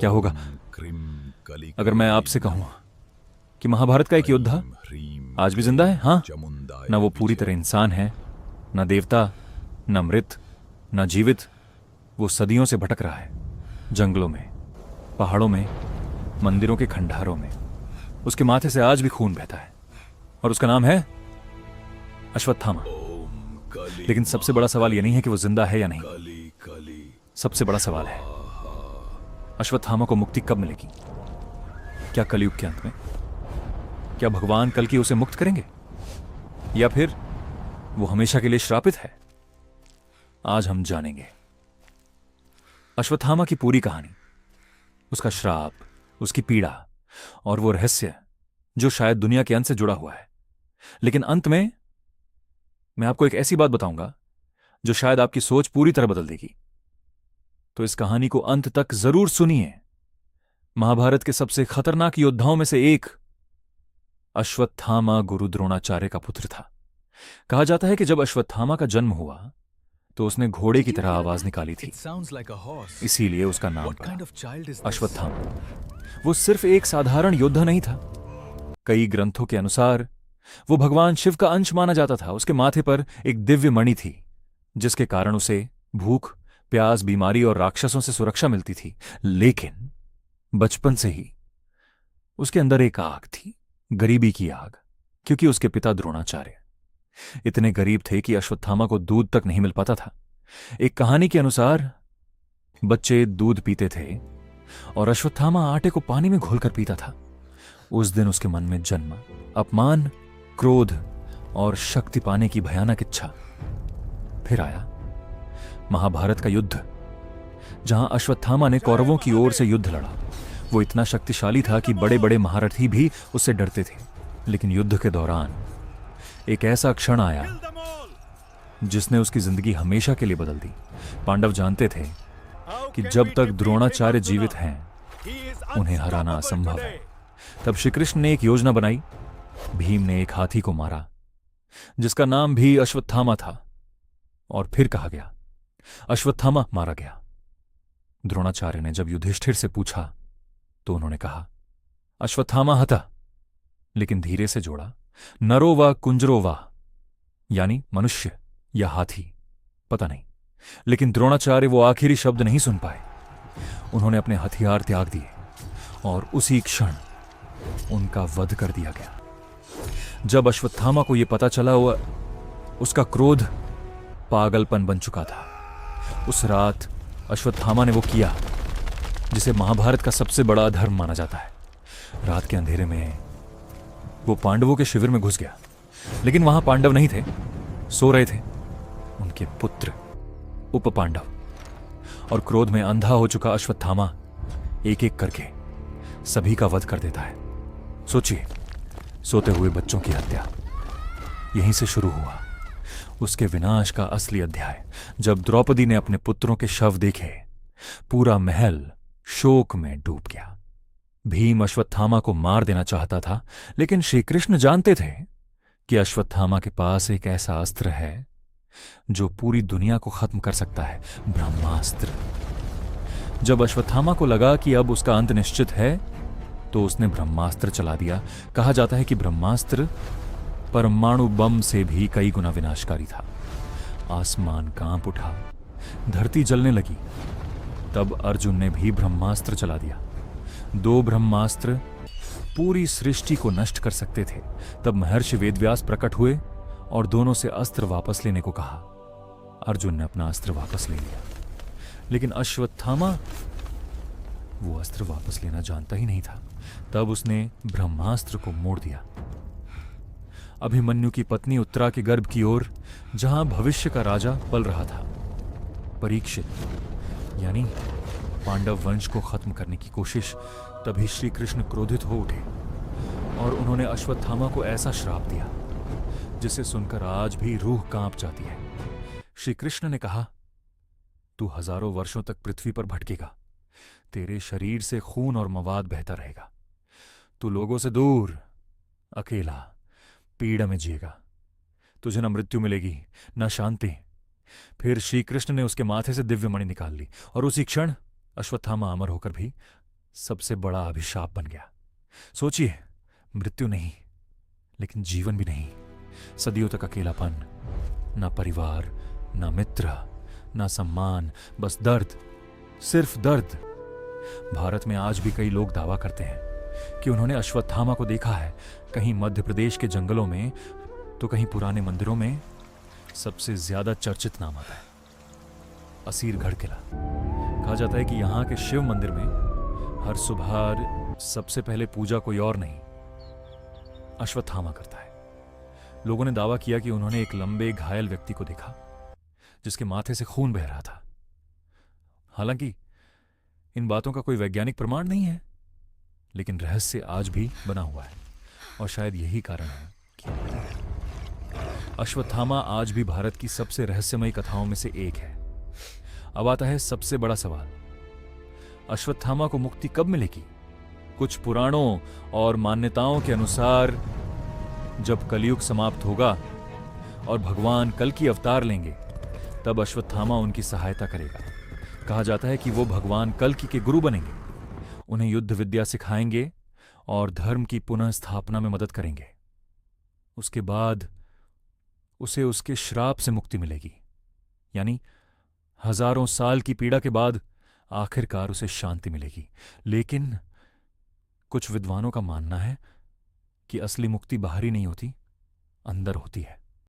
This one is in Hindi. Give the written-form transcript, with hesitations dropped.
क्या होगा अगर मैं आपसे कहूं कि महाभारत का एक योद्धा आज भी जिंदा है? हाँ, ना वो पूरी तरह इंसान है, ना देवता, ना मृत, ना जीवित। वो सदियों से भटक रहा है, जंगलों में, पहाड़ों में, मंदिरों के खंडहरों में। उसके माथे से आज भी खून बहता है और उसका नाम है अश्वत्थामा। लेकिन सबसे बड़ा सवाल यह नहीं है कि वो जिंदा है या नहीं। सबसे बड़ा सवाल है अश्वत्थामा को मुक्ति कब मिलेगी? क्या कलयुग के अंत में? क्या भगवान कल की उसे मुक्त करेंगे, या फिर वो हमेशा के लिए श्रापित है? आज हम जानेंगे अश्वत्थामा की पूरी कहानी, उसका श्राप, उसकी पीड़ा और वो रहस्य जो शायद दुनिया के अंत से जुड़ा हुआ है। लेकिन अंत में मैं आपको एक ऐसी बात बताऊंगा जो शायद आपकी सोच पूरी तरह बदल देगी। तो इस कहानी को अंत तक जरूर सुनिए। महाभारत के सबसे खतरनाक योद्धाओं में से एक अश्वत्थामा गुरु द्रोणाचार्य का पुत्र था। कहा जाता है कि जब अश्वत्थामा का जन्म हुआ तो उसने घोड़े की तरह आवाज निकाली थी, इसीलिए उसका नाम पड़ा अश्वत्थामा। वो सिर्फ एक साधारण योद्धा नहीं था। कई ग्रंथों के अनुसार वो भगवान शिव का अंश माना जाता था। उसके माथे पर एक दिव्य मणि थी जिसके कारण उसे भूख, प्यास, बीमारी और राक्षसों से सुरक्षा मिलती थी। लेकिन बचपन से ही उसके अंदर एक आग थी, गरीबी की आग, क्योंकि उसके पिता द्रोणाचार्य इतने गरीब थे कि अश्वत्थामा को दूध तक नहीं मिल पाता था। एक कहानी के अनुसार बच्चे दूध पीते थे और अश्वत्थामा आटे को पानी में घोलकर पीता था। उस दिन उसके मन में जन्मा अपमान, क्रोध और शक्ति पाने की भयानक इच्छा। फिर आया महाभारत का युद्ध, जहां अश्वत्थामा ने कौरवों की ओर से युद्ध लड़ा। वो इतना शक्तिशाली था कि बड़े बड़े महारथी भी उससे डरते थे। लेकिन युद्ध के दौरान एक ऐसा क्षण आया जिसने उसकी जिंदगी हमेशा के लिए बदल दी। पांडव जानते थे कि जब तक द्रोणाचार्य जीवित हैं उन्हें हराना असंभव है। तब श्री कृष्ण ने एक योजना बनाई। भीम ने एक हाथी को मारा जिसका नाम भी अश्वत्थामा था, और फिर कहा गया अश्वत्थामा मारा गया। द्रोणाचार्य ने जब युधिष्ठिर से पूछा तो उन्होंने कहा अश्वत्थामा हता, लेकिन धीरे से जोड़ा नरो वा कुंजरो वा, यानी मनुष्य या हाथी, पता नहीं। लेकिन द्रोणाचार्य वो आखिरी शब्द नहीं सुन पाए। उन्होंने अपने हथियार त्याग दिए और उसी क्षण उनका वध कर दिया गया। जब अश्वत्थामा को यह पता चला, उसका क्रोध पागलपन बन चुका था। उस रात अश्वत्थामा ने वो किया जिसे महाभारत का सबसे बड़ा अधर्म माना जाता है। रात के अंधेरे में वो पांडवों के शिविर में घुस गया, लेकिन वहां पांडव नहीं थे, सो रहे थे उनके पुत्र उप पांडव। और क्रोध में अंधा हो चुका अश्वत्थामा एक एक करके सभी का वध कर देता है। सोचिए, सोते हुए बच्चों की हत्या। यहीं से शुरू हुआ उसके विनाश का असली अध्याय। जब द्रौपदी ने अपने पुत्रों के शव देखे, पूरा महल शोक में डूब गया। भीम अश्वत्थामा को मार देना चाहता था, लेकिन श्री कृष्ण जानते थे कि अश्वत्थामा के पास एक ऐसा अस्त्र है जो पूरी दुनिया को खत्म कर सकता है, ब्रह्मास्त्र। जब अश्वत्थामा को लगा कि अब उसका अंत निश्चित है, तो उसने ब्रह्मास्त्र चला दिया। कहा जाता है कि ब्रह्मास्त्र परमाणु बम से भी कई गुना विनाशकारी था। आसमान कांप उठा, धरती जलने लगी। तब अर्जुन ने भी ब्रह्मास्त्र चला दिया। 2 ब्रह्मास्त्र पूरी सृष्टि को नष्ट कर सकते थे। तब महर्षि वेदव्यास प्रकट हुए और दोनों से अस्त्र वापस लेने को कहा। अर्जुन ने अपना अस्त्र वापस ले लिया, लेकिन अश्वत्थामा वो अस्त्र वापस लेना जानता ही नहीं था। तब उसने ब्रह्मास्त्र को मोड़ दिया। अभिमन्यु की पत्नी उत्तरा के गर्भ की ओर, जहां भविष्य का राजा पल रहा था, परीक्षित, यानी पांडव वंश को खत्म करने की कोशिश। तभी श्री कृष्ण क्रोधित हो उठे और उन्होंने अश्वत्थामा को ऐसा श्राप दिया जिसे सुनकर आज भी रूह कांप जाती है। श्री कृष्ण ने कहा, तू हजारों वर्षों तक पृथ्वी पर भटकेगा। तेरे शरीर से खून और मवाद बहता रहेगा। तू लोगों से दूर, अकेला, पीड़ा में जिएगा। तुझे न मृत्यु मिलेगी, न शांति। फिर श्री कृष्ण ने उसके माथे से दिव्य मणि निकाल ली और उसी क्षण अश्वत्थामा अमर होकर भी सबसे बड़ा अभिशाप बन गया। सोचिए, मृत्यु नहीं, लेकिन जीवन भी नहीं। सदियों तक अकेलापन, ना परिवार, ना मित्र, ना सम्मान, बस दर्द, सिर्फ दर्द। भारत में आज भी कई लोग दावा करते हैं कि उन्होंने अश्वत्थामा को देखा है, कहीं मध्य प्रदेश के जंगलों में तो कहीं पुराने मंदिरों में। सबसे ज्यादा चर्चित नाम आता है असीरगढ़ किला। कहा जाता है कि यहां के शिव मंदिर में हर सुबह सबसे पहले पूजा कोई और नहीं, अश्वत्थामा करता है। लोगों ने दावा किया कि उन्होंने एक लंबे घायल व्यक्ति को देखा जिसके माथे से खून बह रहा था। हालांकि इन बातों का कोई वैज्ञानिक प्रमाण नहीं है, लेकिन रहस्य आज भी बना हुआ है। और शायद यही कारण है कि अश्वत्थामा आज भी भारत की सबसे रहस्यमयी कथाओं में से एक है। अब आता है सबसे बड़ा सवाल, अश्वत्थामा को मुक्ति कब मिलेगी? कुछ पुराणों और मान्यताओं के अनुसार जब कलयुग समाप्त होगा और भगवान कल की अवतार लेंगे, तब अश्वत्थामा उनकी सहायता करेगा। कहा जाता है कि वो भगवान कल्कि के गुरु बनेंगे, उन्हें युद्ध विद्या सिखाएंगे और धर्म की पुनः स्थापना में मदद करेंगे। उसके बाद उसे उसके श्राप से मुक्ति मिलेगी, यानी हजारों साल की पीड़ा के बाद आखिरकार उसे शांति मिलेगी। लेकिन कुछ विद्वानों का मानना है कि असली मुक्ति बाहरी नहीं होती, अंदर होती है।